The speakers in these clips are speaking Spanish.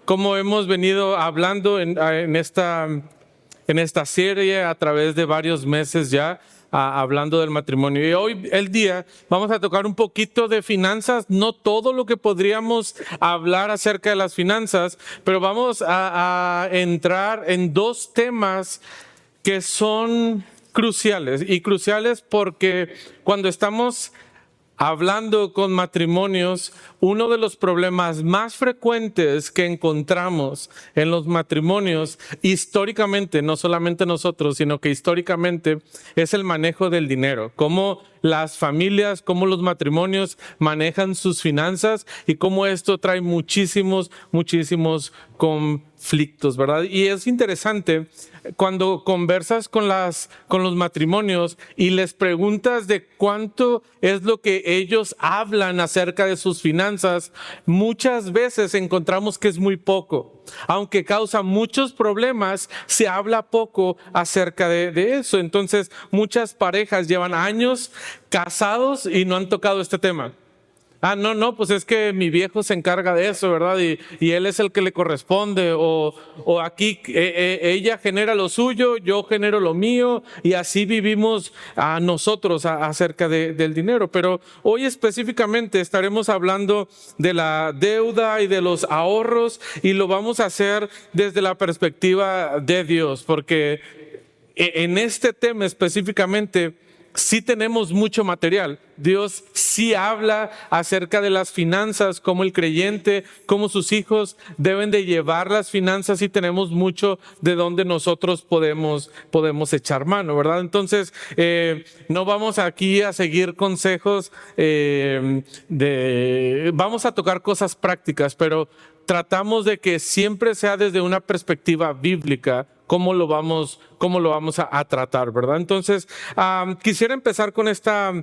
como hemos venido hablando en esta serie a través de varios meses ya, hablando del matrimonio. Y hoy, el día, vamos a tocar un poquito de finanzas, no todo lo que podríamos hablar acerca de las finanzas, pero vamos a entrar en dos temas que son cruciales, y cruciales porque cuando estamos hablando con matrimonios, uno de los problemas más frecuentes que encontramos en los matrimonios, históricamente, no solamente nosotros, sino que históricamente, es el manejo del dinero. Cómo las familias, cómo los matrimonios manejan sus finanzas y cómo esto trae muchísimos conflictos, ¿verdad? Y es interesante cuando conversas con los matrimonios y les preguntas de cuánto es lo que ellos hablan acerca de sus finanzas, muchas veces encontramos que es muy poco. Aunque causa muchos problemas, se habla poco acerca de eso. Entonces, muchas parejas llevan años casados y no han tocado este tema. No, pues es que mi viejo se encarga de eso, ¿verdad? Y él es el que le corresponde, o aquí ella genera lo suyo, yo genero lo mío, y así vivimos a nosotros acerca del dinero. Pero hoy específicamente estaremos hablando de la deuda y de los ahorros, y lo vamos a hacer desde la perspectiva de Dios, porque en este tema específicamente sí tenemos mucho material. Dios sí habla acerca de las finanzas, cómo el creyente, cómo sus hijos deben de llevar las finanzas, y tenemos mucho de donde nosotros podemos echar mano, ¿verdad? Entonces, no vamos aquí a seguir consejos, vamos a tocar cosas prácticas, pero tratamos de que siempre sea desde una perspectiva bíblica cómo lo vamos a tratar, ¿verdad? Entonces, quisiera empezar con esta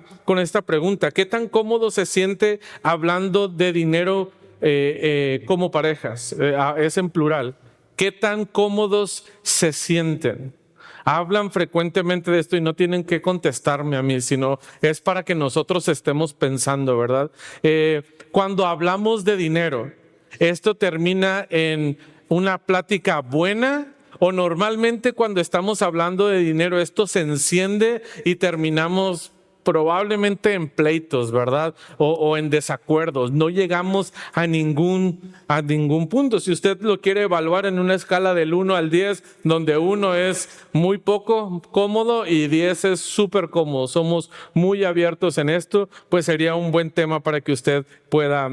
pregunta. ¿Qué tan cómodo se siente hablando de dinero como parejas? Es en plural. ¿Qué tan cómodos se sienten? Hablan frecuentemente de esto y no tienen que contestarme a mí, sino es para que nosotros estemos pensando, ¿verdad? Cuando hablamos de dinero, ¿esto termina en una plática buena? O normalmente cuando estamos hablando de dinero, esto se enciende y terminamos probablemente en pleitos, ¿verdad? O en desacuerdos. No llegamos a ningún punto. Si usted lo quiere evaluar en una escala del 1 al 10, donde 1 es muy poco cómodo y 10 es súper cómodo, somos muy abiertos en esto, pues sería un buen tema para que usted pueda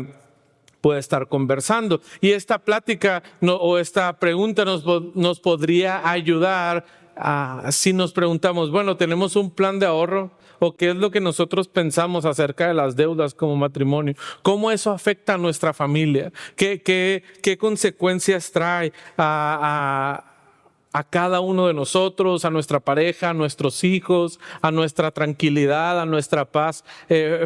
estar conversando. Y esta plática o esta pregunta nos podría ayudar si nos preguntamos, bueno, ¿tenemos un plan de ahorro? ¿O qué es lo que nosotros pensamos acerca de las deudas como matrimonio? ¿Cómo eso afecta a nuestra familia? ¿Qué consecuencias trae a cada uno de nosotros, a nuestra pareja, a nuestros hijos, a nuestra tranquilidad, a nuestra paz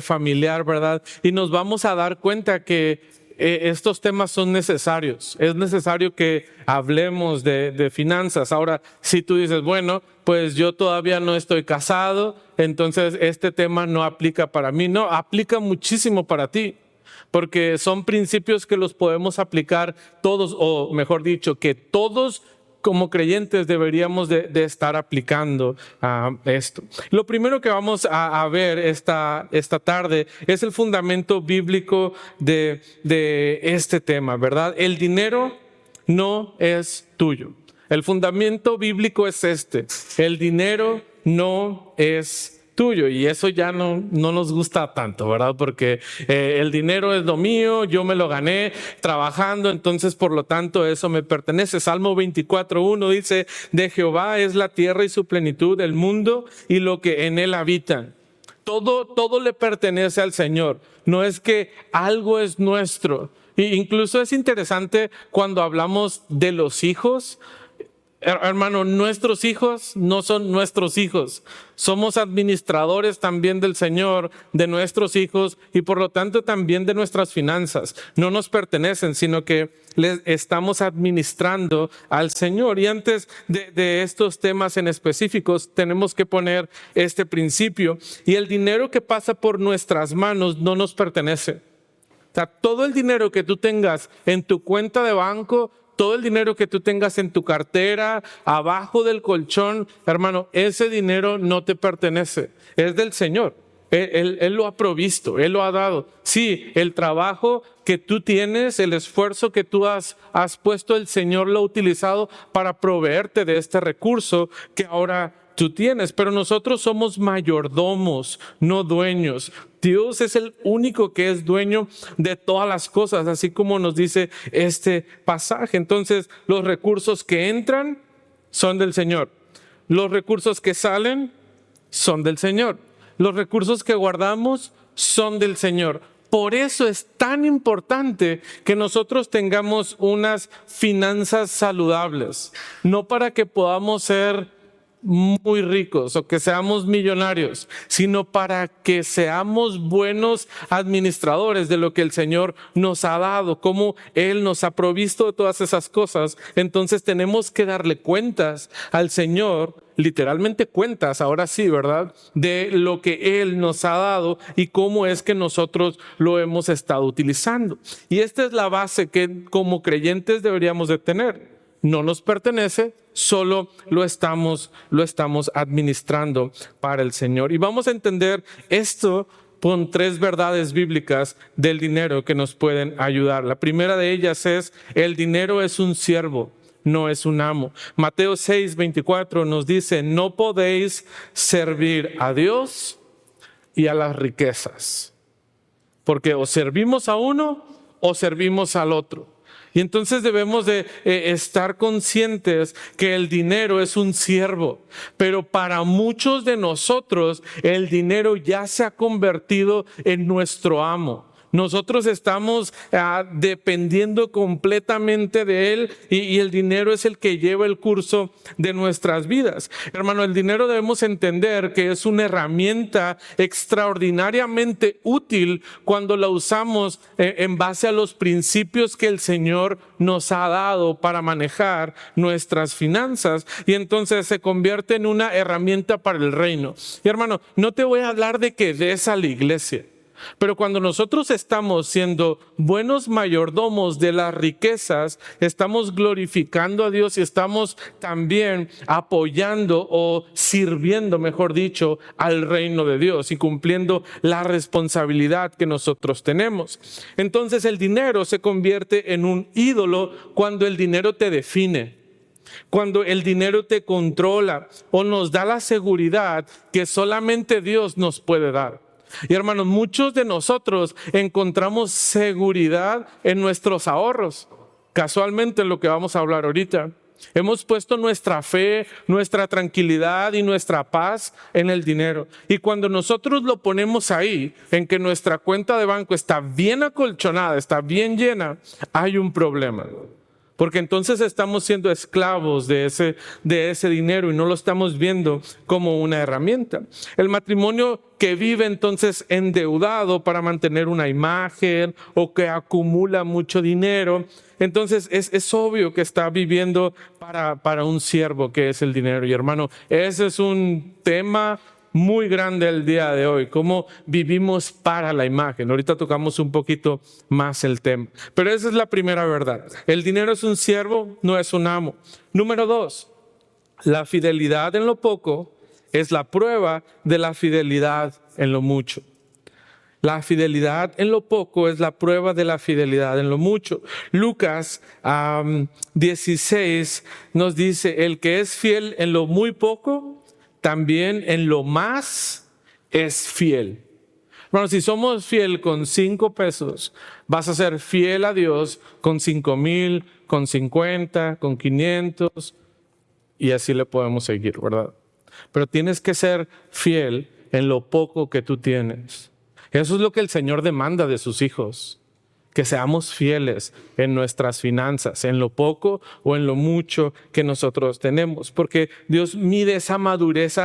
familiar, ¿verdad? Y nos vamos a dar cuenta que estos temas son necesarios. Es necesario que hablemos de finanzas. Ahora, si tú dices, bueno, pues yo todavía no estoy casado, entonces este tema no aplica para mí. No, aplica muchísimo para ti, porque son principios que los podemos aplicar todos, o mejor dicho, que todos como creyentes deberíamos de estar aplicando esto. Lo primero que vamos a ver esta tarde es el fundamento bíblico de este tema, ¿verdad? El dinero no es tuyo. El fundamento bíblico es este: el dinero no es tuyo. Y eso ya no nos gusta tanto, ¿verdad? Porque el dinero es lo mío, yo me lo gané trabajando, entonces por lo tanto eso me pertenece. Salmo 24:1 dice: de Jehová es la tierra y su plenitud, el mundo y lo que en él habitan. Todo le pertenece al Señor. No es que algo es nuestro. E incluso es interesante cuando hablamos de los hijos. Hermano, nuestros hijos no son nuestros hijos. Somos administradores también del Señor, de nuestros hijos, y por lo tanto también de nuestras finanzas. No nos pertenecen, sino que les estamos administrando al Señor. Y antes de estos temas en específicos, tenemos que poner este principio. Y el dinero que pasa por nuestras manos no nos pertenece. O sea, todo el dinero que tú tengas en tu cuenta de banco, todo el dinero que tú tengas en tu cartera, abajo del colchón, hermano, ese dinero no te pertenece, es del Señor. Él lo ha provisto, Él lo ha dado. Sí, el trabajo que tú tienes, el esfuerzo que tú has puesto, el Señor lo ha utilizado para proveerte de este recurso que ahora tú tienes. Pero nosotros somos mayordomos, no dueños. Dios es el único que es dueño de todas las cosas, así como nos dice este pasaje. Entonces, los recursos que entran son del Señor. Los recursos que salen son del Señor. Los recursos que guardamos son del Señor. Por eso es tan importante que nosotros tengamos unas finanzas saludables, no para que podamos ser muy ricos o que seamos millonarios, sino para que seamos buenos administradores de lo que el Señor nos ha dado, como Él nos ha provisto de todas esas cosas. Entonces tenemos que darle cuentas al Señor, literalmente cuentas, ahora sí, ¿verdad?, de lo que Él nos ha dado y cómo es que nosotros lo hemos estado utilizando. Y esta es la base que como creyentes deberíamos de tener. No nos pertenece, solo lo estamos administrando para el Señor. Y vamos a entender esto con 3 verdades bíblicas del dinero que nos pueden ayudar. La primera de ellas es: el dinero es un siervo, no es un amo. Mateo 6:24 nos dice: no podéis servir a Dios y a las riquezas, porque o servimos a uno o servimos al otro. Y entonces debemos de estar conscientes que el dinero es un siervo, pero para muchos de nosotros el dinero ya se ha convertido en nuestro amo. Nosotros estamos dependiendo completamente de Él y el dinero es el que lleva el curso de nuestras vidas. Hermano, el dinero debemos entender que es una herramienta extraordinariamente útil cuando la usamos en base a los principios que el Señor nos ha dado para manejar nuestras finanzas, y entonces se convierte en una herramienta para el reino. Y hermano, no te voy a hablar de que des a la iglesia, pero cuando nosotros estamos siendo buenos mayordomos de las riquezas, estamos glorificando a Dios y estamos también apoyando o sirviendo, mejor dicho, al reino de Dios y cumpliendo la responsabilidad que nosotros tenemos. Entonces el dinero se convierte en un ídolo cuando el dinero te define, cuando el dinero te controla o nos da la seguridad que solamente Dios nos puede dar. Y hermanos, muchos de nosotros encontramos seguridad en nuestros ahorros. Casualmente, en lo que vamos a hablar ahorita, hemos puesto nuestra fe, nuestra tranquilidad y nuestra paz en el dinero. Y cuando nosotros lo ponemos ahí, en que nuestra cuenta de banco está bien acolchonada, está bien llena, hay un problema. Porque entonces estamos siendo esclavos de ese dinero y no lo estamos viendo como una herramienta. El matrimonio que vive entonces endeudado para mantener una imagen o que acumula mucho dinero, entonces es obvio que está viviendo para un siervo que es el dinero. Y hermano, ese es un tema muy grande el día de hoy, cómo vivimos para la imagen. Ahorita tocamos un poquito más el tema, pero esa es la primera verdad. El dinero es un siervo, no es un amo. Número 2, la fidelidad en lo poco es la prueba de la fidelidad en lo mucho. La fidelidad en lo poco es la prueba de la fidelidad en lo mucho. Lucas 16 nos dice: el que es fiel en lo muy poco, también en lo más es fiel. Bueno, si somos fiel con 5 pesos, vas a ser fiel a Dios con 5,000, con 50, con 500, y así le podemos seguir, ¿verdad? Pero tienes que ser fiel en lo poco que tú tienes. Eso es lo que el Señor demanda de sus hijos, que seamos fieles en nuestras finanzas, en lo poco o en lo mucho que nosotros tenemos, porque Dios mide esa madurez,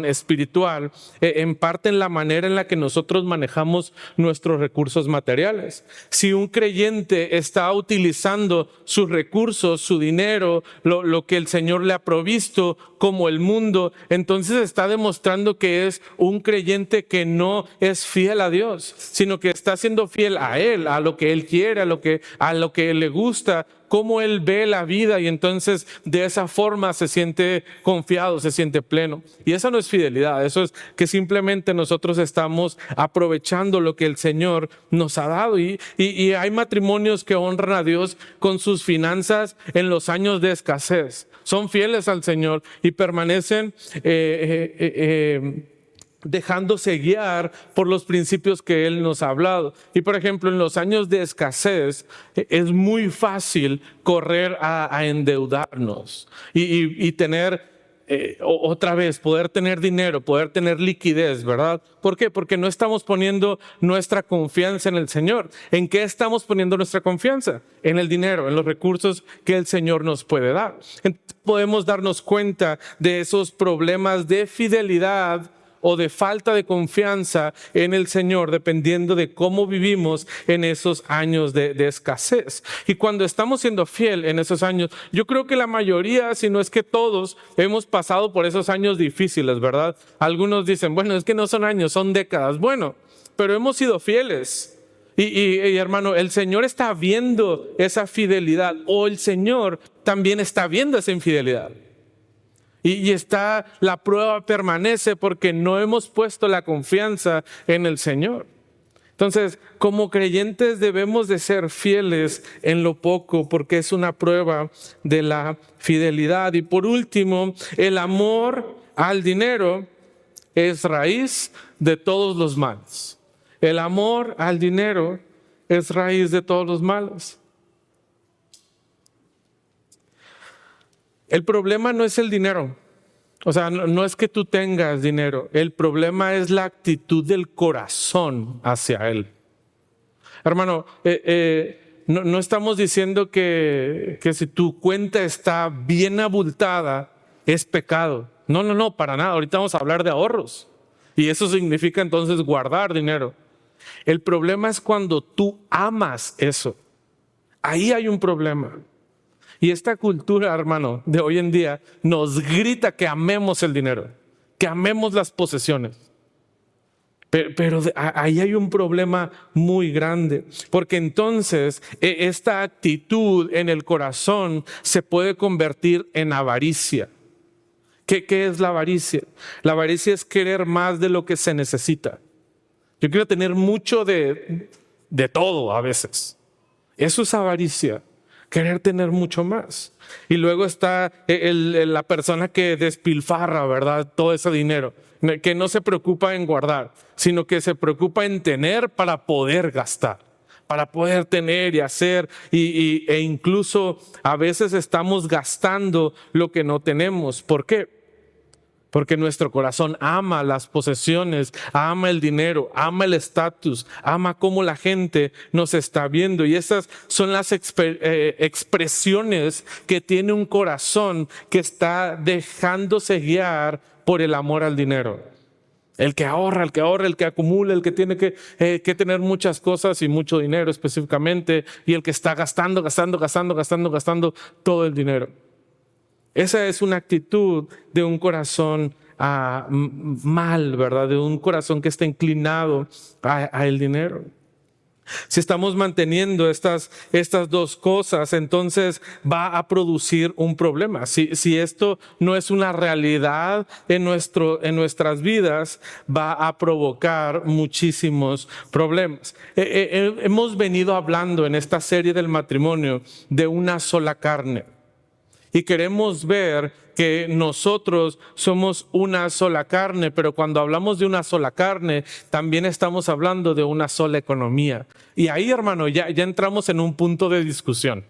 espiritual, en parte en la manera en la que nosotros manejamos nuestros recursos materiales. Si un creyente está utilizando sus recursos, su dinero, lo que el Señor le ha provisto, como el mundo, entonces está demostrando que es un creyente que no es fiel a Dios, sino que está siendo fiel a Él, a lo que Él quiere, a lo que Él le gusta, cómo Él ve la vida, y entonces de esa forma se siente confiado, se siente pleno. Y esa no es fidelidad, eso es que simplemente nosotros estamos aprovechando lo que el Señor nos ha dado. Y hay matrimonios que honran a Dios con sus finanzas en los años de escasez. Son fieles al Señor y permanecen dejándose guiar por los principios que Él nos ha hablado. Y por ejemplo, en los años de escasez es muy fácil correr a endeudarnos y tener otra vez, poder tener dinero, poder tener liquidez, ¿verdad? ¿Por qué? Porque no estamos poniendo nuestra confianza en el Señor. ¿En qué estamos poniendo nuestra confianza? En el dinero, en los recursos que el Señor nos puede dar. Entonces podemos darnos cuenta de esos problemas de fidelidad o de falta de confianza en el Señor, dependiendo de cómo vivimos en esos años de escasez. Y cuando estamos siendo fiel en esos años, yo creo que la mayoría, si no es que todos, hemos pasado por esos años difíciles, ¿verdad? Algunos dicen, bueno, es que no son años, son décadas. Bueno, pero hemos sido fieles. Y hermano, el Señor está viendo esa fidelidad, o el Señor también está viendo esa infidelidad. Y la prueba permanece porque no hemos puesto la confianza en el Señor. Entonces, como creyentes debemos de ser fieles en lo poco, porque es una prueba de la fidelidad. Y por último, el amor al dinero es raíz de todos los males. El amor al dinero es raíz de todos los males. El problema no es el dinero. O sea, no es que tú tengas dinero. El problema es la actitud del corazón hacia él. Hermano, no estamos diciendo que si tu cuenta está bien abultada es pecado. No, para nada. Ahorita vamos a hablar de ahorros. Y eso significa entonces guardar dinero. El problema es cuando tú amas eso. Ahí hay un problema. Y esta cultura, hermano, de hoy en día nos grita que amemos el dinero, que amemos las posesiones. Pero ahí hay un problema muy grande, porque entonces esta actitud en el corazón se puede convertir en avaricia. ¿Qué es la avaricia? La avaricia es querer más de lo que se necesita. Yo quiero tener mucho de todo a veces. Eso es avaricia. Querer tener mucho más. Y luego está la persona que despilfarra, ¿verdad? Todo ese dinero, que no se preocupa en guardar, sino que se preocupa en tener para poder gastar, para poder tener y hacer, e incluso a veces estamos gastando lo que no tenemos. ¿Por qué? Porque nuestro corazón ama las posesiones, ama el dinero, ama el estatus, ama cómo la gente nos está viendo. Y esas son las expresiones que tiene un corazón que está dejándose guiar por el amor al dinero. El que ahorra, el que acumula, el que tiene que tener muchas cosas y mucho dinero específicamente, y el que está gastando todo el dinero. Esa es una actitud de un corazón mal, ¿verdad? De un corazón que está inclinado a el dinero. Si estamos manteniendo estas dos cosas, entonces va a producir un problema. Si esto no es una realidad en nuestras vidas, va a provocar muchísimos problemas. Hemos venido hablando en esta serie del matrimonio de una sola carne. Y queremos ver que nosotros somos una sola carne, pero cuando hablamos de una sola carne, también estamos hablando de una sola economía. Y ahí, hermano, ya entramos en un punto de discusión.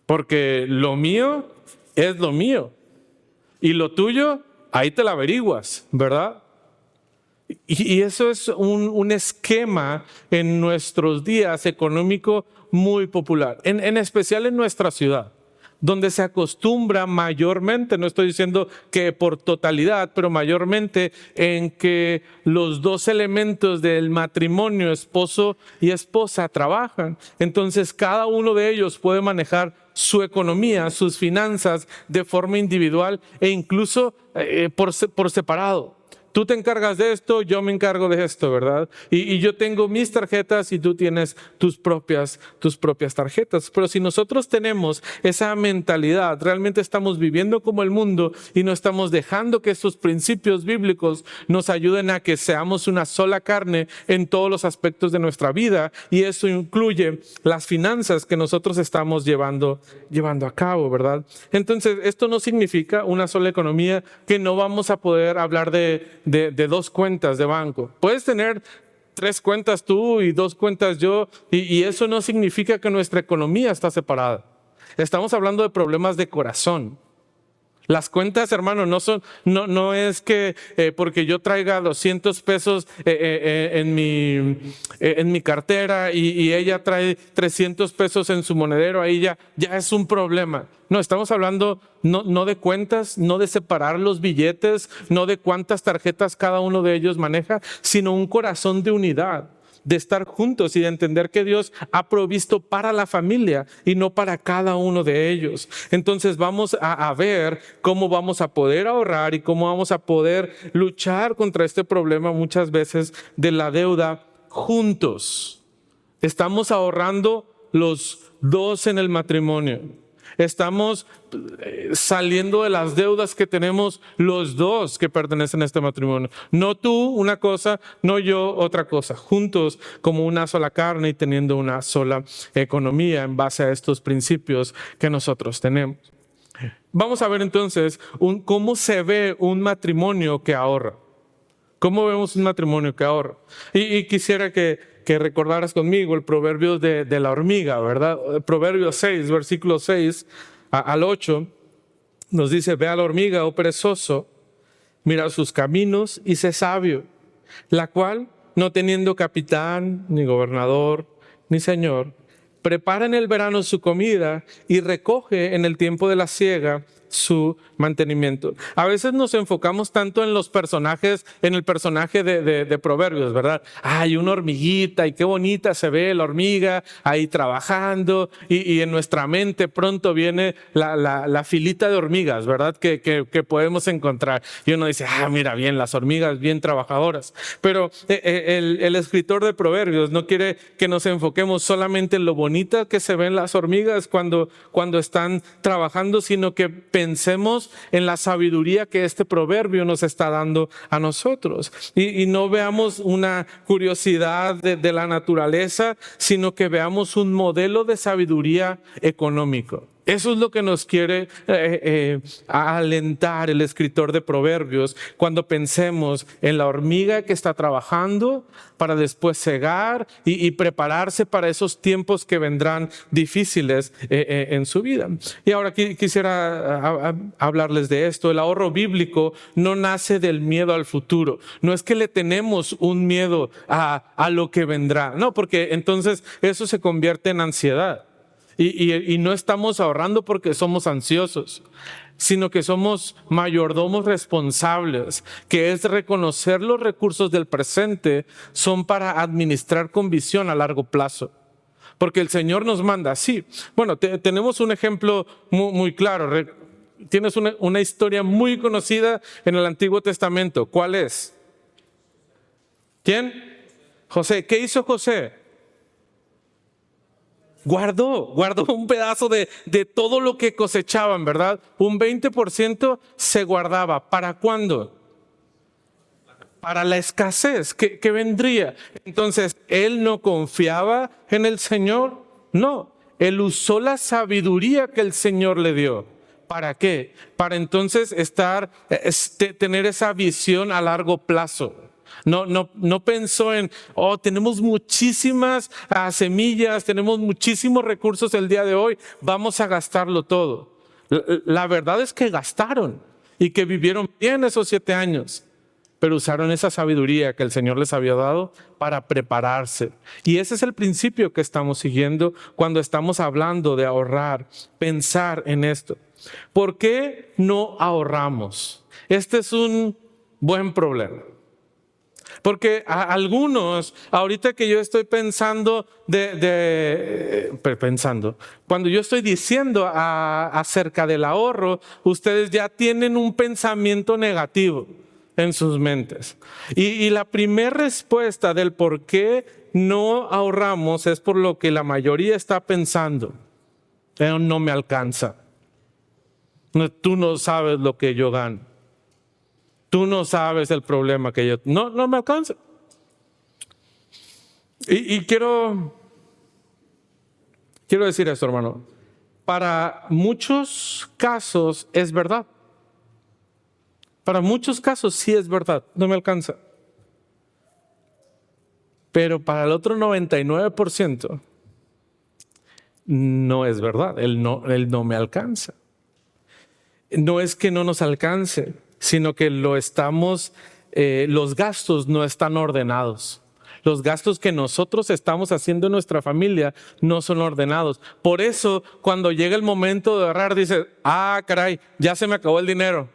Porque lo mío es lo mío. Y lo tuyo, ahí te la averiguas, ¿verdad? Y eso es un esquema en nuestros días económico muy popular, en especial en nuestra ciudad, donde se acostumbra mayormente, no estoy diciendo que por totalidad, pero mayormente en que los dos elementos del matrimonio, esposo y esposa, trabajan. Entonces cada uno de ellos puede manejar su economía, sus finanzas de forma individual e incluso por separado. Tú te encargas de esto, yo me encargo de esto, ¿verdad? Y yo tengo mis tarjetas y tú tienes tus propias tarjetas. Pero si nosotros tenemos esa mentalidad, realmente estamos viviendo como el mundo y no estamos dejando que estos principios bíblicos nos ayuden a que seamos una sola carne en todos los aspectos de nuestra vida. Y eso incluye las finanzas que nosotros estamos llevando a cabo, ¿verdad? Entonces, esto no significa una sola economía, que no vamos a poder hablar de dos cuentas de banco. Puedes tener 3 cuentas tú y 2 cuentas yo, y eso no significa que nuestra economía está separada. Estamos hablando de problemas de corazón. Las cuentas, hermano, no es que porque yo traiga 200 pesos en mi cartera y ella trae 300 pesos en su monedero, ahí ya es un problema. No, estamos hablando no de cuentas, no de separar los billetes, no de cuántas tarjetas cada uno de ellos maneja, sino un corazón de unidad, de estar juntos y de entender que Dios ha provisto para la familia y no para cada uno de ellos. Entonces vamos a ver cómo vamos a poder ahorrar y cómo vamos a poder luchar contra este problema muchas veces de la deuda juntos. Estamos ahorrando los dos en el matrimonio. Estamos saliendo de las deudas que tenemos los dos que pertenecen a este matrimonio. No tú una cosa, no yo otra cosa. Juntos como una sola carne y teniendo una sola economía en base a estos principios que nosotros tenemos. Vamos a ver entonces cómo se ve un matrimonio que ahorra. ¿Cómo vemos un matrimonio que ahorra? Y quisiera que recordaras conmigo el proverbio de la hormiga, ¿verdad? Proverbio 6, versículo 6 al 8, nos dice: ve a la hormiga, oh perezoso, mira sus caminos y sé sabio, la cual, no teniendo capitán, ni gobernador, ni señor, prepara en el verano su comida y recoge en el tiempo de la siega su mantenimiento. A veces nos enfocamos tanto en los personajes, en el personaje de Proverbios, ¿verdad? Hay una hormiguita y qué bonita se ve la hormiga ahí trabajando, y en nuestra mente pronto viene la filita de hormigas, ¿verdad? Que podemos encontrar. Y uno dice, mira bien, las hormigas bien trabajadoras. Pero el escritor de Proverbios no quiere que nos enfoquemos solamente en lo bonita que se ven las hormigas cuando están trabajando, sino que pensemos en la sabiduría que este proverbio nos está dando a nosotros. Y no veamos una curiosidad de la naturaleza, sino que veamos un modelo de sabiduría económico. Eso es lo que nos quiere alentar el escritor de Proverbios cuando pensemos en la hormiga que está trabajando para después segar y prepararse para esos tiempos que vendrán difíciles en su vida. Y ahora quisiera hablarles de esto. El ahorro bíblico no nace del miedo al futuro. No es que le tenemos un miedo a lo que vendrá. No, porque entonces eso se convierte en ansiedad. Y no estamos ahorrando porque somos ansiosos, sino que somos mayordomos responsables, que es reconocer los recursos del presente son para administrar con visión a largo plazo. Porque el Señor nos manda así. Bueno, tenemos un ejemplo muy claro. Tienes una historia muy conocida en el Antiguo Testamento. ¿Cuál es? ¿Quién? José. ¿Qué hizo José? Guardó un pedazo de todo lo que cosechaban, ¿verdad? Un 20% se guardaba. ¿Para cuándo? Para la escasez que vendría. Entonces, él no confiaba en el Señor. No, él usó la sabiduría que el Señor le dio. ¿Para qué? Para entonces tener esa visión a largo plazo. No pensó en, tenemos muchísimas semillas, tenemos muchísimos recursos el día de hoy, vamos a gastarlo todo. La verdad es que gastaron y que vivieron bien esos 7 años. pero usaron esa sabiduría que el Señor les había dado para prepararse. Y ese es el principio que estamos siguiendo cuando estamos hablando de ahorrar, pensar en esto. ¿Por qué no ahorramos? Este es un buen problema. Porque a algunos, ahorita que yo estoy pensando cuando yo estoy diciendo acerca del ahorro, ustedes ya tienen un pensamiento negativo en sus mentes. Y la primera respuesta del por qué no ahorramos es por lo que la mayoría está pensando. No me alcanza. Tú no sabes lo que yo gano. Tú no sabes el problema que yo... No me alcanza. Y quiero decir esto, hermano. Para muchos casos es verdad. Para muchos casos sí es verdad. No me alcanza. Pero para el otro 99% no es verdad. Él no me alcanza. No es que no nos alcance, sino que los gastos no están ordenados. Los gastos que nosotros estamos haciendo en nuestra familia no son ordenados. Por eso, cuando llega el momento de ahorrar, dices, caray, ya se me acabó el dinero.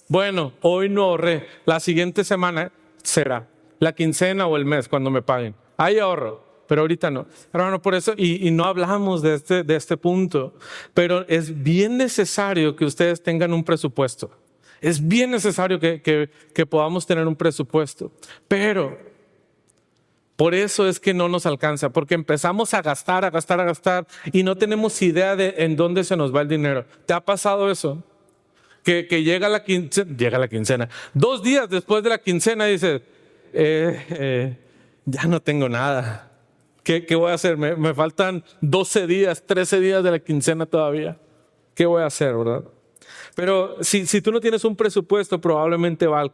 Bueno, hoy no ahorré. La siguiente semana será la quincena o el mes cuando me paguen. Ahí ahorro, pero ahorita no. Hermano, por eso, y no hablamos de este punto, pero es bien necesario que ustedes tengan un presupuesto. Es bien necesario que podamos tener un presupuesto, pero por eso es que no nos alcanza, porque empezamos a gastar y no tenemos idea de en dónde se nos va el dinero. ¿Te ha pasado eso? Que llega la quincena. 2 días después de la quincena dices, ya no tengo nada. ¿Qué voy a hacer? Me faltan 12 días, 13 días de la quincena todavía. ¿Qué voy a hacer, verdad? Pero si tú no tienes un presupuesto, probablemente va a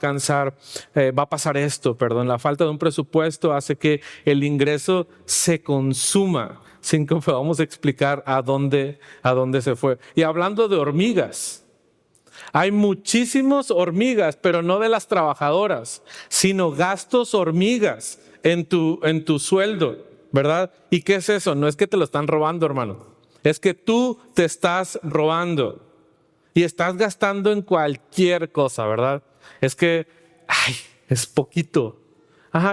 pasar esto, la falta de un presupuesto hace que el ingreso se consuma sin que podamos explicar a dónde se fue. Y hablando de hormigas, hay muchísimas hormigas, pero no de las trabajadoras, sino gastos hormigas en tu sueldo, ¿verdad? ¿Y qué es eso? No es que te lo están robando, hermano. Es que tú te estás robando. Y estás gastando en cualquier cosa, ¿verdad? Es que, es poquito.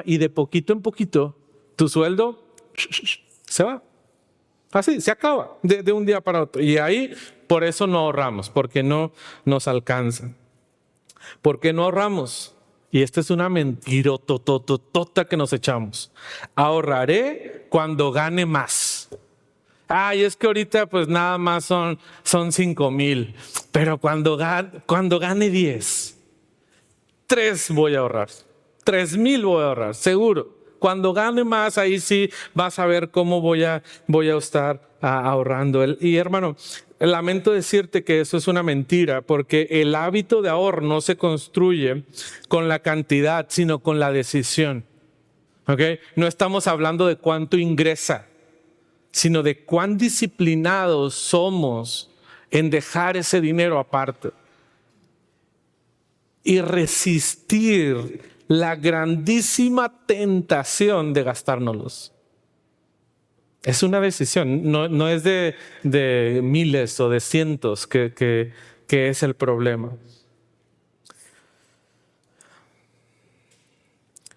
Y de poquito en poquito, tu sueldo se va. Así, se acaba de un día para otro. Y ahí, por eso no ahorramos, porque no nos alcanza. ¿Por qué no ahorramos? Y esta es una mentirotototota que nos echamos. Ahorraré cuando gane más. Es que ahorita pues nada más son 5,000, pero cuando gane 10, 3 voy a ahorrar, 3,000 voy a ahorrar, seguro. Cuando gane más, ahí sí vas a ver cómo voy a estar ahorrando. Y hermano, lamento decirte que eso es una mentira, porque el hábito de ahorro no se construye con la cantidad, sino con la decisión. ¿Okay? No estamos hablando de cuánto ingresa, sino de cuán disciplinados somos en dejar ese dinero aparte y resistir la grandísima tentación de gastárnoslos. Es una decisión, no es de miles o de cientos que es el problema.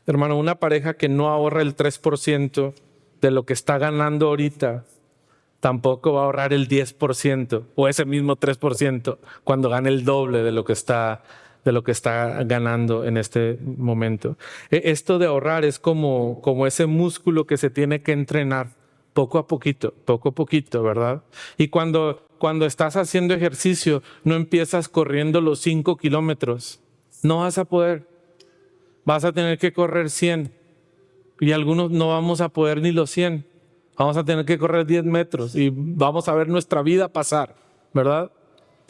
Hermano, una pareja que no ahorra el 3% de lo que está ganando ahorita, tampoco va a ahorrar el 10% o ese mismo 3% cuando gane el doble de lo que está ganando en este momento. Esto de ahorrar es como ese músculo que se tiene que entrenar poco a poquito, ¿verdad? Y cuando estás haciendo ejercicio, no empiezas corriendo los 5 kilómetros. No vas a poder. Vas a tener que correr 100. Y algunos no vamos a poder ni los 100. Vamos a tener que correr 10 metros y vamos a ver nuestra vida pasar, ¿verdad?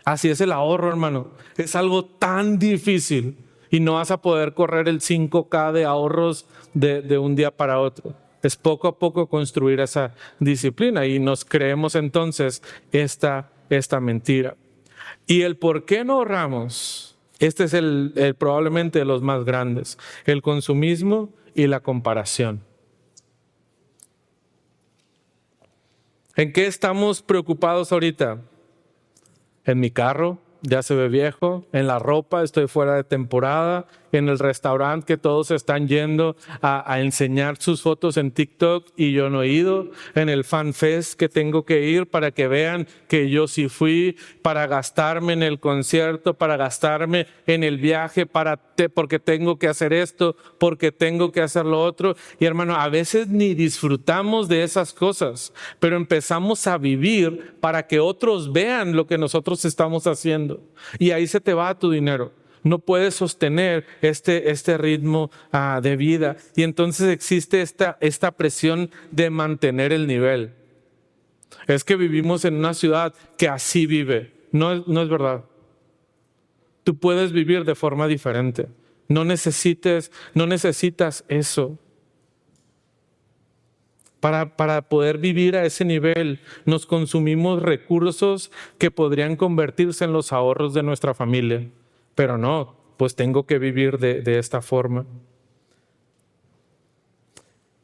Así es el ahorro, hermano. Es algo tan difícil y no vas a poder correr el 5K de ahorros de un día para otro. Es poco a poco construir esa disciplina y nos creemos entonces esta mentira. Y el por qué no ahorramos Este es probablemente de los más grandes, el consumismo y la comparación. ¿En qué estamos preocupados ahorita? En mi carro, ya se ve viejo, en la ropa, estoy fuera de temporada, en el restaurante que todos están yendo a enseñar sus fotos en TikTok y yo no he ido, en el Fan Fest que tengo que ir para que vean que yo sí fui, para gastarme en el concierto, para gastarme en el viaje, porque tengo que hacer esto, porque tengo que hacer lo otro. Y hermano, a veces ni disfrutamos de esas cosas, pero empezamos a vivir para que otros vean lo que nosotros estamos haciendo. Y ahí se te va tu dinero. No puedes sostener este ritmo de vida. Y entonces existe esta presión de mantener el nivel. Es que vivimos en una ciudad que así vive. No es verdad. Tú puedes vivir de forma diferente. No necesitas eso. Para poder vivir a ese nivel, nos consumimos recursos que podrían convertirse en los ahorros de nuestra familia. Pero no, pues tengo que vivir de esta forma.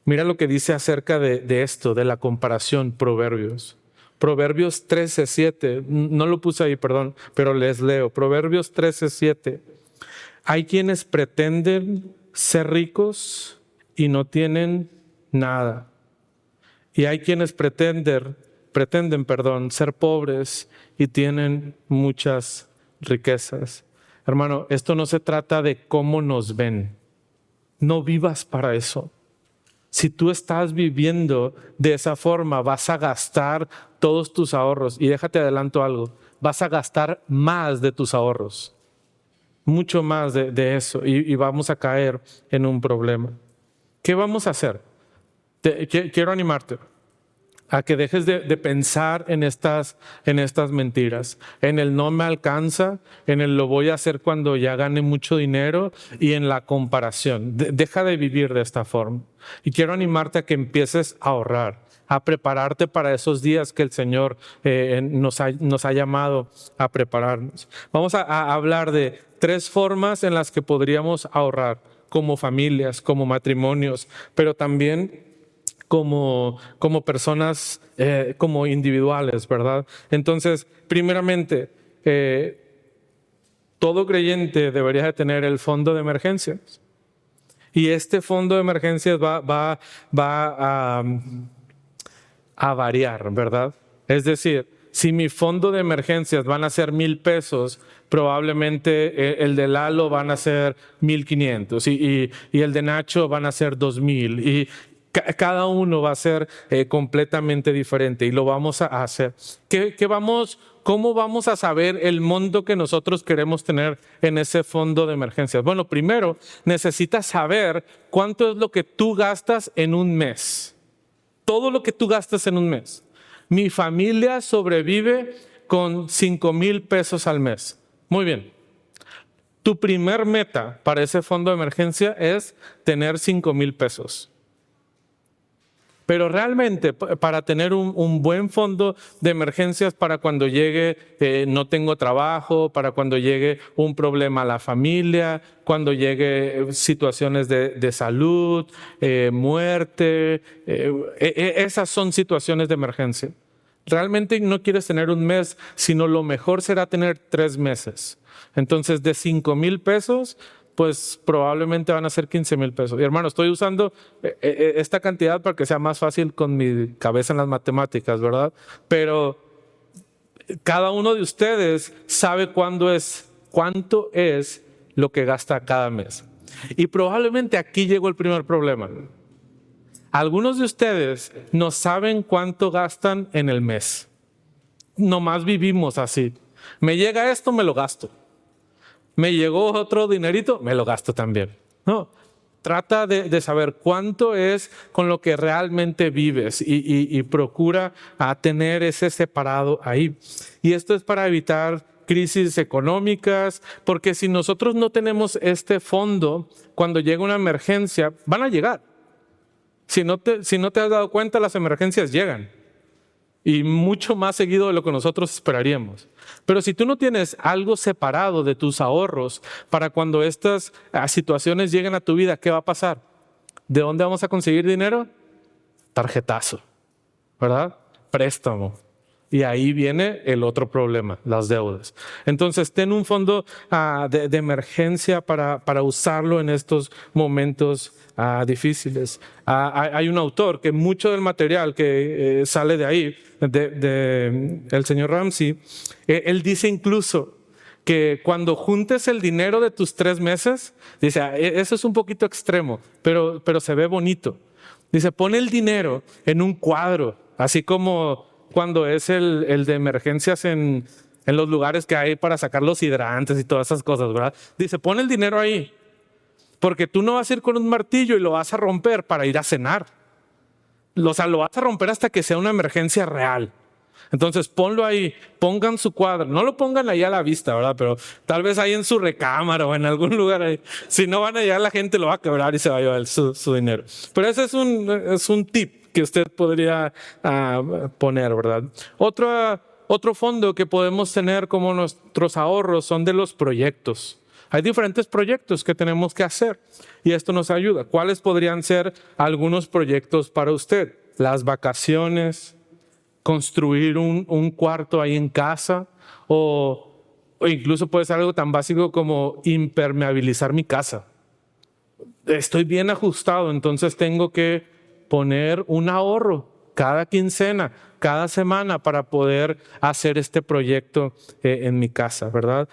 Mira lo que dice acerca de esto, de la comparación, Proverbios. Proverbios 13:7, no lo puse ahí, perdón, pero les leo. Proverbios 13:7. Hay quienes pretenden ser ricos y no tienen nada. Y hay quienes pretenden, ser pobres y tienen muchas riquezas. Hermano, esto no se trata de cómo nos ven. No vivas para eso. Si tú estás viviendo de esa forma, vas a gastar todos tus ahorros. Y déjate adelanto algo, vas a gastar más de tus ahorros. Mucho más de eso. Y vamos a caer en un problema. ¿Qué vamos a hacer? Quiero animarte a que dejes de pensar en estas mentiras, en el no me alcanza, en el lo voy a hacer cuando ya gane mucho dinero y en la comparación. Deja de vivir de esta forma. Y quiero animarte a que empieces a ahorrar, a prepararte para esos días que el Señor nos ha llamado a prepararnos. Vamos a hablar de 3 formas en las que podríamos ahorrar como familias, como matrimonios, pero también como personas, como individuales, ¿verdad? Entonces, primeramente, todo creyente debería de tener el fondo de emergencias. Y este fondo de emergencias va a variar, ¿verdad? Es decir, si mi fondo de emergencias van a ser 1,000 pesos, probablemente el de Lalo van a ser 1,500 y el de Nacho van a ser 2,000 y cada uno va a ser completamente diferente y lo vamos a hacer. ¿Cómo vamos a saber el monto que nosotros queremos tener en ese fondo de emergencias? Bueno, primero necesitas saber cuánto es lo que tú gastas en un mes. Todo lo que tú gastas en un mes. Mi familia sobrevive con 5,000 pesos al mes. Muy bien. Tu primer meta para ese fondo de emergencia es tener 5,000 pesos. Pero realmente para tener un buen fondo de emergencias para cuando llegue no tengo trabajo, para cuando llegue un problema a la familia, cuando llegue situaciones de salud, muerte, esas son situaciones de emergencia. Realmente no quieres tener un mes, sino lo mejor será tener 3 meses. Entonces de 5,000 pesos, pues probablemente van a ser 15,000 pesos. Y hermano, estoy usando esta cantidad para que sea más fácil con mi cabeza en las matemáticas, ¿verdad? Pero cada uno de ustedes sabe cuánto es lo que gasta cada mes. Y probablemente aquí llegó el primer problema. Algunos de ustedes no saben cuánto gastan en el mes. Nomás vivimos así. Me llega esto, me lo gasto. Me llegó otro dinerito, me lo gasto también. No, trata de saber cuánto es con lo que realmente vives y procura tener ese separado ahí. Y esto es para evitar crisis económicas, porque si nosotros no tenemos este fondo, cuando llega una emergencia, van a llegar. Si no te has dado cuenta, las emergencias llegan. y mucho más seguido de lo que nosotros esperaríamos. Pero si tú no tienes algo separado de tus ahorros para cuando estas situaciones lleguen a tu vida, ¿qué va a pasar? ¿De dónde vamos a conseguir dinero? Tarjetazo, ¿verdad? Préstamo. Y ahí viene el otro problema, las deudas. Entonces, ten un fondo de emergencia para usarlo en estos momentos difíciles. Hay un autor que mucho del material que sale de ahí, el señor Ramsey, él dice incluso que cuando juntes el dinero de tus 3 meses, dice, eso es un poquito extremo, pero se ve bonito. Dice, pon el dinero en un cuadro, así como cuando es el de emergencias en los lugares que hay para sacar los hidrantes y todas esas cosas, ¿verdad? Dice, pon el dinero ahí, porque tú no vas a ir con un martillo y lo vas a romper para ir a cenar. O sea, lo vas a romper hasta que sea una emergencia real. Entonces ponlo ahí, pongan su cuadro, no lo pongan ahí a la vista, ¿verdad? Pero tal vez ahí en su recámara o en algún lugar ahí. Si no van allá, la gente lo va a quebrar y se va a llevar su dinero. Pero ese es un tip que usted podría poner, ¿verdad? Otro fondo que podemos tener como nuestros ahorros son de los proyectos. Hay diferentes proyectos que tenemos que hacer y esto nos ayuda. ¿Cuáles podrían ser algunos proyectos para usted? Las vacaciones, construir un cuarto ahí en casa o incluso puede ser algo tan básico como impermeabilizar mi casa. Estoy bien ajustado, entonces tengo que poner un ahorro cada quincena, cada semana para poder hacer este proyecto en mi casa, ¿verdad?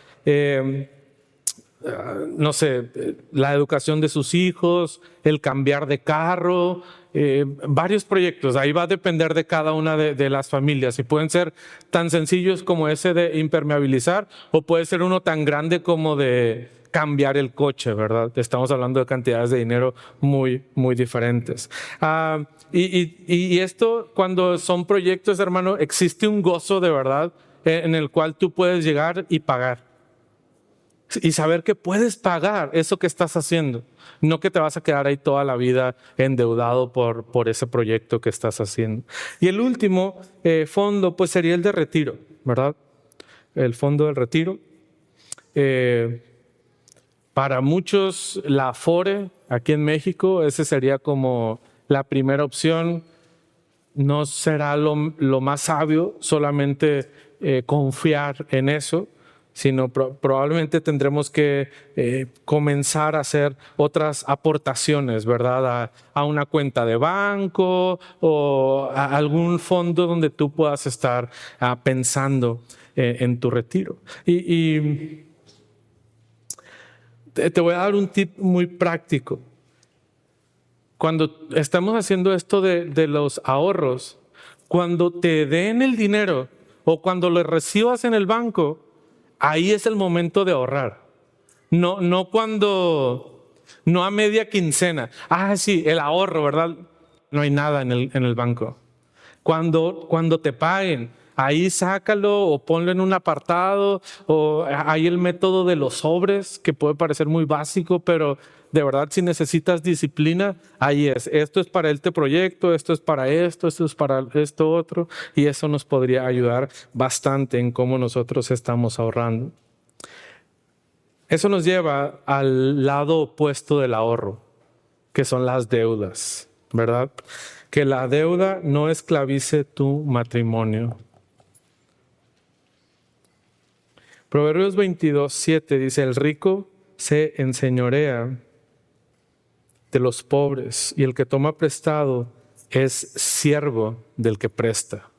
No sé, la educación de sus hijos, el cambiar de carro, varios proyectos. Ahí va a depender de cada una de las familias. Y pueden ser tan sencillos como ese de impermeabilizar o puede ser uno tan grande como de cambiar el coche, ¿verdad? Estamos hablando de cantidades de dinero muy, muy diferentes. Y esto, cuando son proyectos, hermano, existe un gozo de verdad en el cual tú puedes llegar y pagar. Y saber que puedes pagar eso que estás haciendo, no que te vas a quedar ahí toda la vida endeudado por ese proyecto que estás haciendo. Y el último fondo pues sería el de retiro, ¿verdad? El fondo del retiro. Para muchos la Afore aquí en México, ese sería como la primera opción. No será lo más sabio solamente confiar en eso, sino probablemente tendremos que comenzar a hacer otras aportaciones, ¿verdad? A una cuenta de banco o a algún fondo donde tú puedas estar pensando en tu retiro. Y te voy a dar un tip muy práctico. Cuando estamos haciendo esto de los ahorros, cuando te den el dinero o cuando lo recibas en el banco, ahí es el momento de ahorrar. No a media quincena. Sí, el ahorro, ¿verdad? No hay nada en el banco. Cuando te paguen, ahí sácalo o ponlo en un apartado, o hay el método de los sobres que puede parecer muy básico, pero de verdad si necesitas disciplina, ahí es. Esto es para este proyecto, esto es para esto es para esto otro, y eso nos podría ayudar bastante en cómo nosotros estamos ahorrando. Eso nos lleva al lado opuesto del ahorro, que son las deudas, ¿verdad? Que la deuda no esclavice tu matrimonio. Proverbios 22:7 dice, el rico se enseñorea de los pobres y el que toma prestado es siervo del que presta.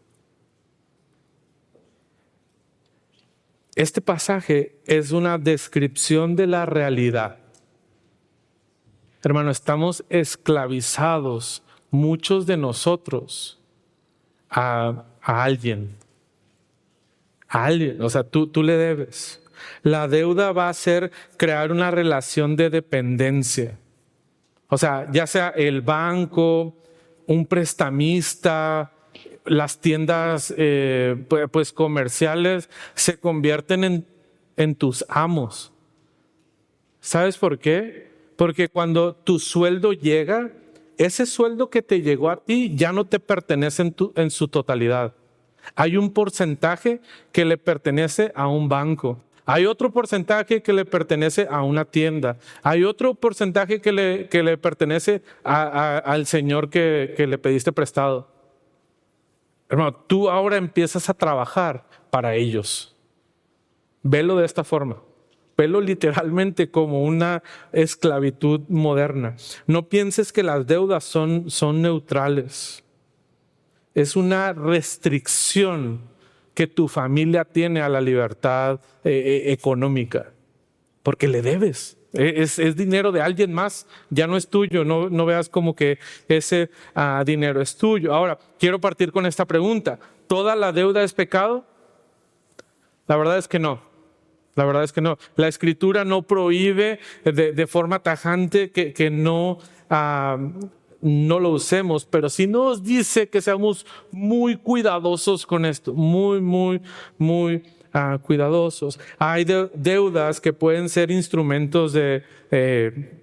Este pasaje es una descripción de la realidad. Hermano, estamos esclavizados, muchos de nosotros, a alguien. A alguien, o sea, tú le debes. La deuda va a ser crear una relación de dependencia. O sea, ya sea el banco, un prestamista, las tiendas pues comerciales se convierten en tus amos. ¿Sabes por qué? Porque cuando tu sueldo llega, ese sueldo que te llegó a ti ya no te pertenece en su totalidad. Hay un porcentaje que le pertenece a un banco. Hay otro porcentaje que le pertenece a una tienda. Hay otro porcentaje que le pertenece al señor que le pediste prestado. Hermano, tú ahora empiezas a trabajar para ellos. Velo de esta forma. Velo literalmente como una esclavitud moderna. No pienses que las deudas son neutrales. Es una restricción que tu familia tiene a la libertad económica, porque le debes. Es dinero de alguien más, ya no es tuyo. No veas como que ese dinero es tuyo. Ahora, quiero partir con esta pregunta. ¿Toda la deuda es pecado? La verdad es que no. La verdad es que no. La Escritura no prohíbe de forma tajante que no lo usemos, pero sí nos dice que seamos muy cuidadosos con esto, muy cuidadosos. Hay deudas que pueden ser instrumentos de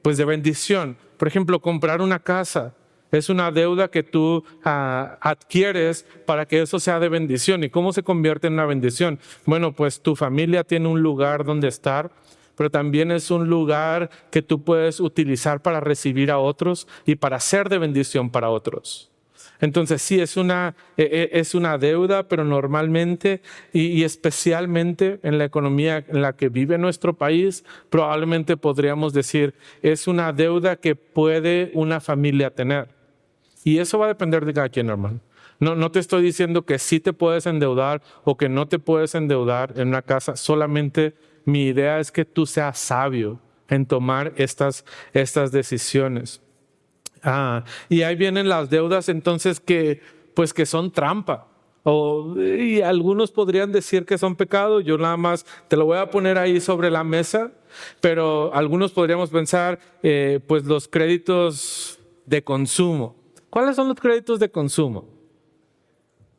bendición. Por ejemplo, comprar una casa es una deuda que tú adquieres para que eso sea de bendición. ¿Y cómo se convierte en una bendición? Bueno, pues tu familia tiene un lugar donde estar, pero también es un lugar que tú puedes utilizar para recibir a otros y para ser de bendición para otros. Entonces sí, es una deuda, pero normalmente y especialmente en la economía en la que vive nuestro país, probablemente podríamos decir, es una deuda que puede una familia tener. Y eso va a depender de cada quien, hermano. No te estoy diciendo que sí te puedes endeudar o que no te puedes endeudar en una casa. Solamente mi idea es que tú seas sabio en tomar estas decisiones. Y ahí vienen las deudas entonces que son trampa. Y algunos podrían decir que son pecado. Yo nada más te lo voy a poner ahí sobre la mesa. Pero algunos podríamos pensar, pues los créditos de consumo. ¿Cuáles son los créditos de consumo?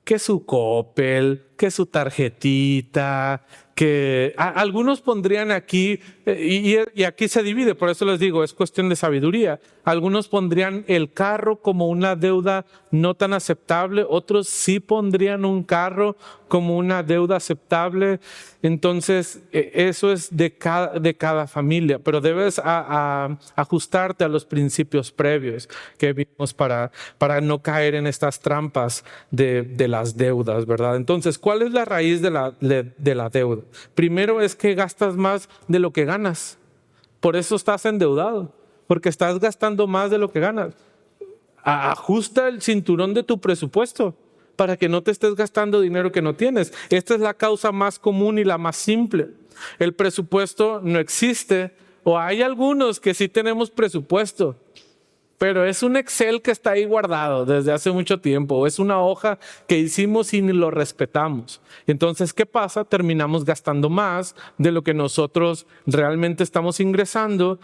Que su Coppel, que su tarjetita, que algunos pondrían aquí, y aquí se divide, por eso les digo, es cuestión de sabiduría. Algunos pondrían el carro como una deuda no tan aceptable, otros sí pondrían un carro como una deuda aceptable. Entonces, eso es de cada familia, pero debes ajustarte a los principios previos que vimos para no caer en estas trampas de las deudas, ¿verdad? Entonces, ¿cuál es la raíz de la deuda? Primero es que gastas más de lo que ganas. Por eso estás endeudado, porque estás gastando más de lo que ganas. Ajusta el cinturón de tu presupuesto para que no te estés gastando dinero que no tienes. Esta es la causa más común y la más simple. El presupuesto no existe, o hay algunos que sí tenemos presupuesto, pero es un Excel que está ahí guardado desde hace mucho tiempo, o es una hoja que hicimos y ni lo respetamos. Entonces, ¿qué pasa? Terminamos gastando más de lo que nosotros realmente estamos ingresando,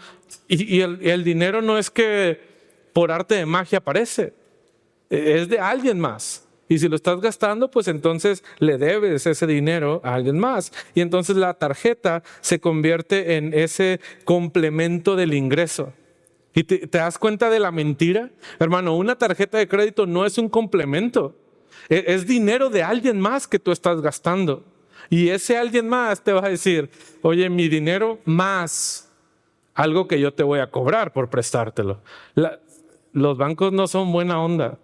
y el dinero no es que por arte de magia aparece, es de alguien más. Y si lo estás gastando, pues entonces le debes ese dinero a alguien más. Y entonces la tarjeta se convierte en ese complemento del ingreso. ¿Y te das cuenta de la mentira? Hermano, una tarjeta de crédito no es un complemento. Es dinero de alguien más que tú estás gastando. Y ese alguien más te va a decir, oye, mi dinero más algo que yo te voy a cobrar por prestártelo. Los bancos no son buena onda.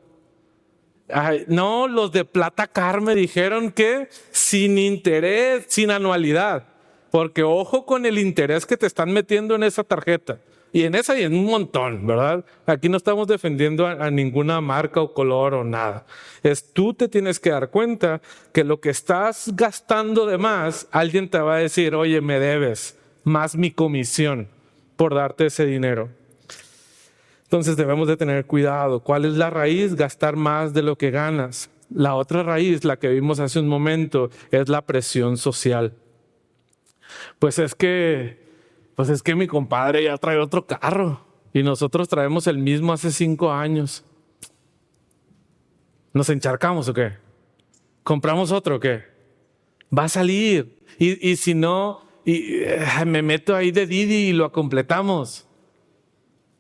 No, los de Plata me dijeron que sin interés, sin anualidad. Porque ojo con el interés que te están metiendo en esa tarjeta. Y en esa y en un montón, ¿verdad? Aquí no estamos defendiendo a ninguna marca o color o nada. Tú te tienes que dar cuenta que lo que estás gastando de más, alguien te va a decir, oye, me debes más mi comisión por darte ese dinero. Entonces debemos de tener cuidado. ¿Cuál es la raíz? Gastar más de lo que ganas. La otra raíz, la que vimos hace un momento, es la presión social. Pues es que mi compadre ya trae otro carro y nosotros traemos el mismo hace 5 años. ¿Nos encharcamos o qué? ¿Compramos otro o qué? Va a salir. Y si no, me meto ahí de Didi y lo completamos.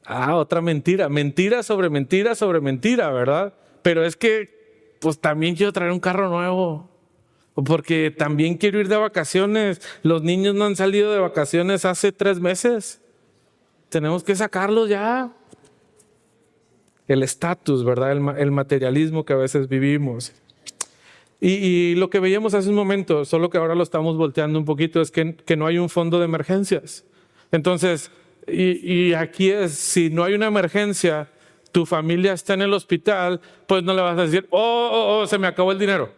Otra mentira. Mentira sobre mentira sobre mentira, ¿verdad? Pero es que pues también quiero traer un carro nuevo. O porque también quiero ir de vacaciones. Los niños no han salido de vacaciones hace 3 meses. Tenemos que sacarlos ya. El estatus, ¿verdad? El materialismo que a veces vivimos. Y lo que veíamos hace un momento, solo que ahora lo estamos volteando un poquito, es que no hay un fondo de emergencias. Entonces, y aquí es, si no hay una emergencia, tu familia está en el hospital, pues no le vas a decir, se me acabó el dinero.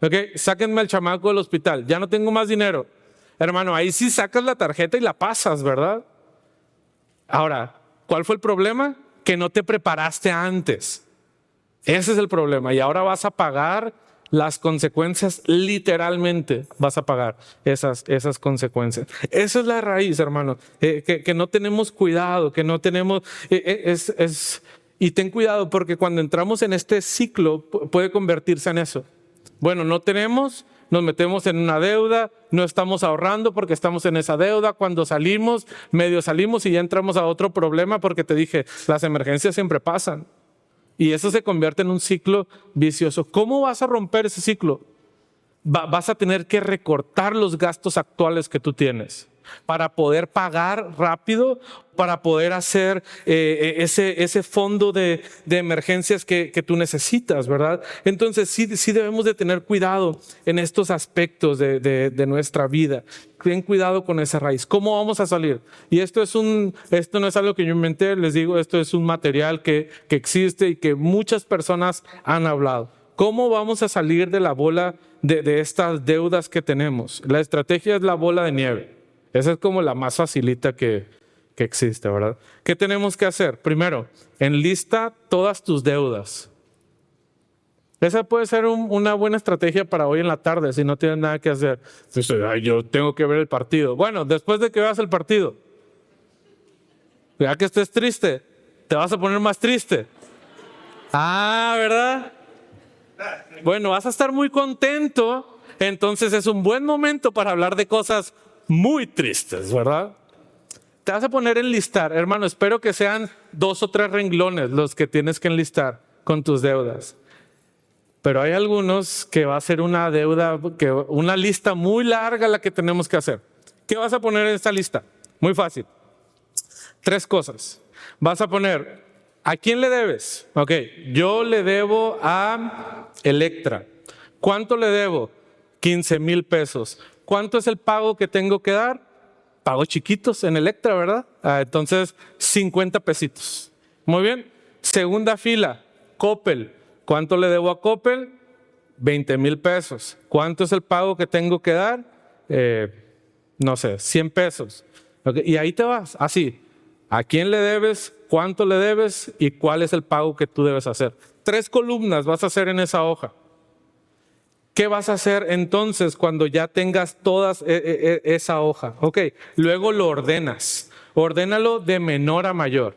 ¿Okay? Sáquenme al chamaco del hospital, ya no tengo más dinero. Hermano, ahí sí sacas la tarjeta y la pasas, ¿verdad? Ahora, ¿cuál fue el problema? Que no te preparaste antes. Ese es el problema. Y ahora vas a pagar las consecuencias, literalmente vas a pagar esas consecuencias. Esa es la raíz, hermano. Que no tenemos cuidado, que no tenemos... y ten cuidado porque cuando entramos en este ciclo puede convertirse en eso. Bueno, no tenemos, nos metemos en una deuda, no estamos ahorrando porque estamos en esa deuda. Cuando salimos, medio salimos y ya entramos a otro problema porque te dije, las emergencias siempre pasan. Y eso se convierte en un ciclo vicioso. ¿Cómo vas a romper ese ciclo? Vas a tener que recortar los gastos actuales que tú tienes para poder pagar rápido, para poder hacer ese fondo de emergencias que tú necesitas, ¿verdad? Entonces sí debemos de tener cuidado en estos aspectos de nuestra vida. Ten cuidado con esa raíz. ¿Cómo vamos a salir? Y esto no es algo que yo inventé, les digo, esto es un material que existe y que muchas personas han hablado. ¿Cómo vamos a salir de la bola de estas deudas que tenemos? La estrategia es la bola de nieve. Esa es como la más facilita que existe, ¿verdad? ¿Qué tenemos que hacer? Primero, enlista todas tus deudas. Esa puede ser una buena estrategia para hoy en la tarde, si no tienes nada que hacer. Entonces, yo tengo que ver el partido. Bueno, después de que veas el partido, ya que estés triste, te vas a poner más triste. ¿Verdad? Bueno, vas a estar muy contento, entonces es un buen momento para hablar de cosas muy tristes, ¿verdad? Te vas a poner a enlistar, hermano, espero que sean 2 o 3 renglones los que tienes que enlistar con tus deudas. Pero hay algunos que va a ser una lista muy larga la que tenemos que hacer. ¿Qué vas a poner en esta lista? Muy fácil. 3 cosas. Vas a poner, ¿a quién le debes? Ok, yo le debo a Electra. ¿Cuánto le debo? 15,000 pesos. ¿Cuánto es el pago que tengo que dar? Pagos chiquitos en Electra, ¿verdad? Entonces, 50 pesitos. Muy bien. Segunda fila, Coppel. ¿Cuánto le debo a Coppel? 20,000 pesos. ¿Cuánto es el pago que tengo que dar? No sé, 100 pesos. Okay. Y ahí te vas, así. ¿A quién le debes? ¿Cuánto le debes? ¿Y cuál es el pago que tú debes hacer? 3 columnas vas a hacer en esa hoja. ¿Qué vas a hacer entonces cuando ya tengas toda esa hoja? Ok, luego lo ordenas. Ordénalo de menor a mayor.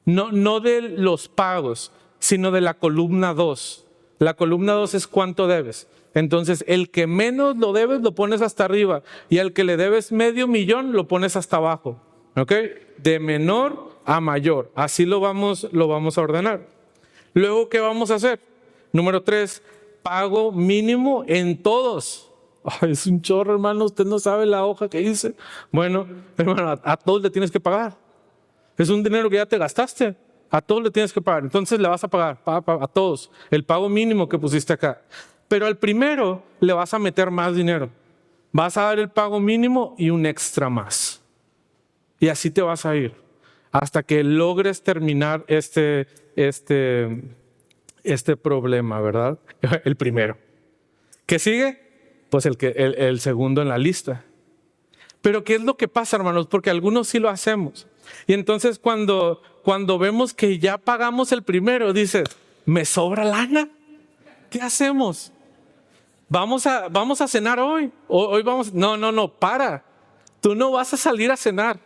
No de los pagos, sino de la columna 2. La columna 2 es cuánto debes. Entonces, el que menos lo debes lo pones hasta arriba y al que le debes $500,000 lo pones hasta abajo. ¿Ok? De menor a mayor. Así lo vamos a ordenar. Luego, ¿qué vamos a hacer? Número 3. Pago mínimo en todos. Es un chorro, hermano. Usted no sabe la hoja que hice. Bueno, hermano, a todos le tienes que pagar. Es un dinero que ya te gastaste. A todos le tienes que pagar. Entonces le vas a pagar a todos el pago mínimo que pusiste acá. Pero al primero le vas a meter más dinero. Vas a dar el pago mínimo y un extra más. Y así te vas a ir hasta que logres terminar este problema, ¿verdad? El primero. ¿Qué sigue? Pues el segundo en la lista. Pero ¿qué es lo que pasa, hermanos? Porque algunos sí lo hacemos. Y entonces cuando vemos que ya pagamos el primero, dices, ¿me sobra lana? ¿Qué hacemos? Vamos a cenar hoy. Hoy vamos. No, para. Tú no vas a salir a cenar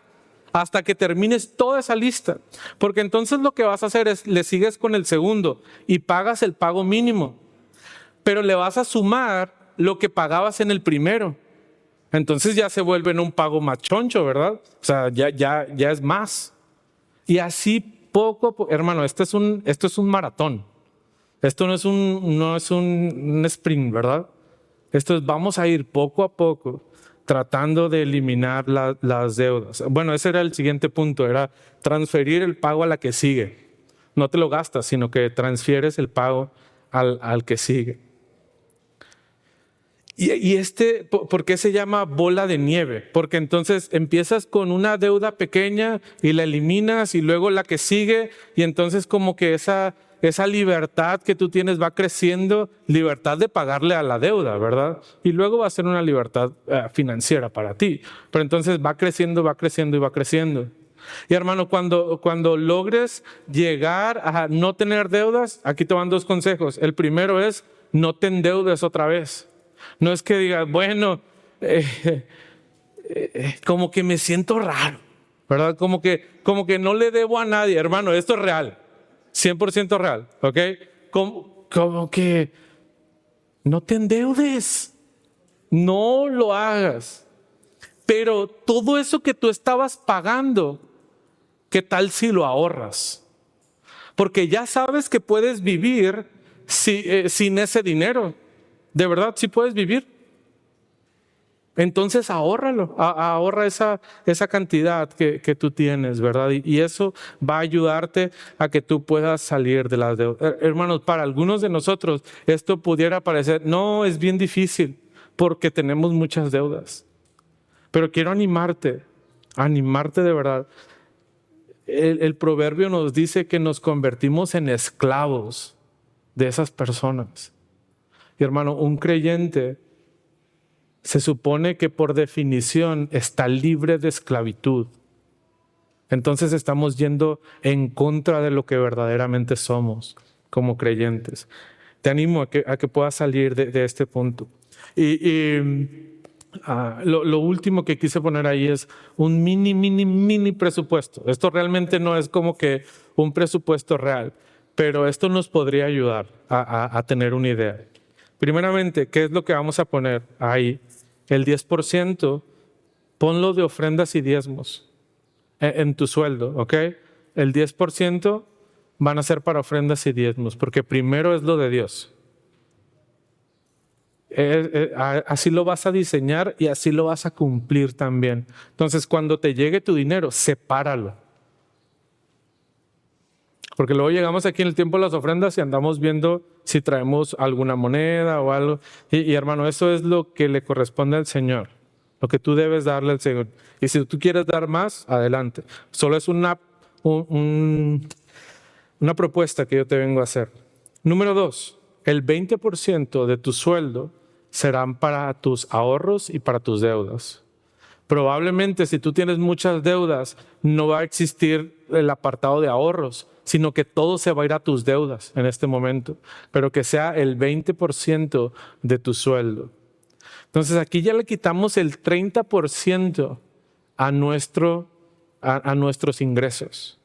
hasta que termines toda esa lista. Porque entonces lo que vas a hacer es, le sigues con el segundo y pagas el pago mínimo. Pero le vas a sumar lo que pagabas en el primero. Entonces ya se vuelve en un pago más choncho, ¿verdad? O sea, ya es más. Y así hermano, esto es un maratón. Esto no es un sprint, ¿verdad? Esto es, vamos a ir poco a poco tratando de eliminar las deudas. Bueno, ese era el siguiente punto, era transferir el pago a la que sigue. No te lo gastas, sino que transfieres el pago al que sigue. ¿Por qué se llama bola de nieve? Porque entonces empiezas con una deuda pequeña y la eliminas y luego la que sigue y entonces como que esa libertad que tú tienes va creciendo, libertad de pagarle a la deuda, ¿verdad? Y luego va a ser una libertad financiera para ti. Pero entonces va creciendo, va creciendo y va creciendo. Y hermano, cuando logres llegar a no tener deudas, aquí te van dos consejos. El primero es no te endeudes otra vez. No es que digas, bueno, como que me siento raro, ¿verdad? Como que no le debo a nadie. Hermano, esto es real, 100% real, ¿ok? Como que no te endeudes, no lo hagas. Pero todo eso que tú estabas pagando, ¿qué tal si lo ahorras? Porque ya sabes que puedes vivir sin ese dinero. De verdad, sí puedes vivir. Entonces ahórralo, ahorra esa cantidad que tú tienes, ¿verdad? Y eso va a ayudarte a que tú puedas salir de las deudas. Hermanos, para algunos de nosotros esto pudiera parecer, no, es bien difícil porque tenemos muchas deudas. Pero quiero animarte de verdad. El proverbio nos dice que nos convertimos en esclavos de esas personas. Y hermano, un creyente se supone que por definición está libre de esclavitud. Entonces estamos yendo en contra de lo que verdaderamente somos como creyentes. Te animo a que puedas salir de este punto. Lo último que quise poner ahí es un mini presupuesto. Esto realmente no es como que un presupuesto real, pero esto nos podría ayudar a tener una idea. Primeramente, ¿qué es lo que vamos a poner ahí? El 10%, ponlo de ofrendas y diezmos en tu sueldo, ¿ok? El 10% van a ser para ofrendas y diezmos, porque primero es lo de Dios. Así lo vas a diseñar y así lo vas a cumplir también. Entonces, cuando te llegue tu dinero, sepáralo. Porque luego llegamos aquí en el tiempo de las ofrendas y andamos viendo si traemos alguna moneda o algo. Y hermano, eso es lo que le corresponde al Señor, lo que tú debes darle al Señor. Y si tú quieres dar más, adelante. Solo es una propuesta que yo te vengo a hacer. Número 2, el 20% de tu sueldo serán para tus ahorros y para tus deudas. Probablemente si tú tienes muchas deudas, no va a existir el apartado de ahorros, sino que todo se va a ir a tus deudas en este momento, pero que sea el 20% de tu sueldo. Entonces aquí ya le quitamos el 30% a nuestros ingresos.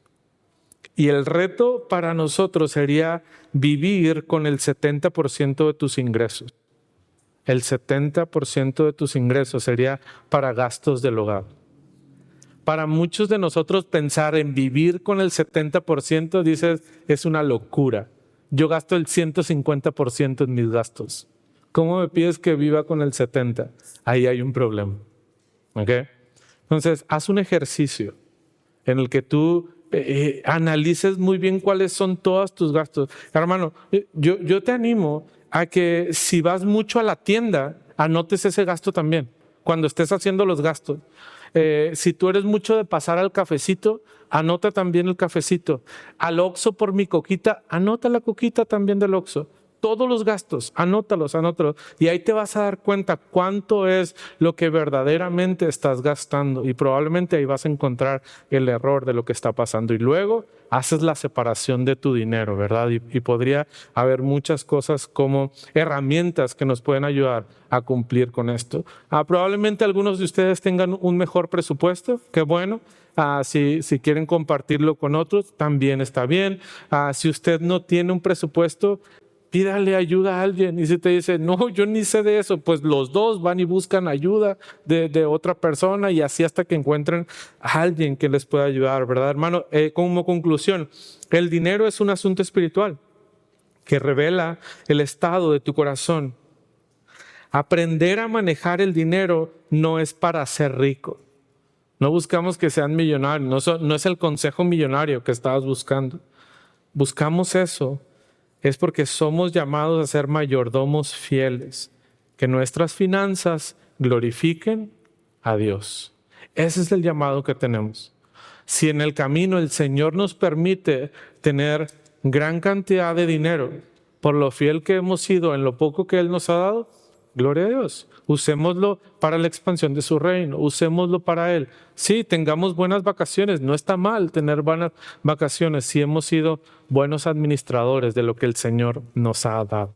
Y el reto para nosotros sería vivir con el 70% de tus ingresos. El 70% de tus ingresos sería para gastos del hogar. Para muchos de nosotros pensar en vivir con el 70%, dices, es una locura. Yo gasto el 150% en mis gastos. ¿Cómo me pides que viva con el 70%? Ahí hay un problema. ¿Ok? Entonces, haz un ejercicio en el que tú analices muy bien cuáles son todos tus gastos. Hermano, yo te animo a que si vas mucho a la tienda, anotes ese gasto también, cuando estés haciendo los gastos. Si tú eres mucho de pasar al cafecito, anota también el cafecito. Al Oxxo por mi coquita, anota la coquita también del Oxxo. Todos los gastos, anótalos. Y ahí te vas a dar cuenta cuánto es lo que verdaderamente estás gastando. Y probablemente ahí vas a encontrar el error de lo que está pasando. Y luego haces la separación de tu dinero, ¿verdad? Y podría haber muchas cosas como herramientas que nos pueden ayudar a cumplir con esto. Probablemente algunos de ustedes tengan un mejor presupuesto, qué bueno. Si quieren compartirlo con otros, también está bien. Si usted no tiene un presupuesto, pídale ayuda a alguien. Y si te dice, no, yo ni sé de eso, pues los dos van y buscan ayuda de otra persona y así hasta que encuentren a alguien que les pueda ayudar, ¿verdad, hermano? Como conclusión, el dinero es un asunto espiritual. que revela el estado de tu corazón. Aprender a manejar el dinero no es para ser rico. No buscamos que sean millonarios, no es el consejo millonario que estabas buscando. Buscamos eso, es porque somos llamados a ser mayordomos fieles, que nuestras finanzas glorifiquen a Dios. Ese es el llamado que tenemos. Si en el camino el Señor nos permite tener gran cantidad de dinero, por lo fiel que hemos sido en lo poco que Él nos ha dado, gloria a Dios. Usémoslo para la expansión de su reino, usémoslo para Él. Sí, tengamos buenas vacaciones, no está mal tener buenas vacaciones si hemos sido buenos administradores de lo que el Señor nos ha dado.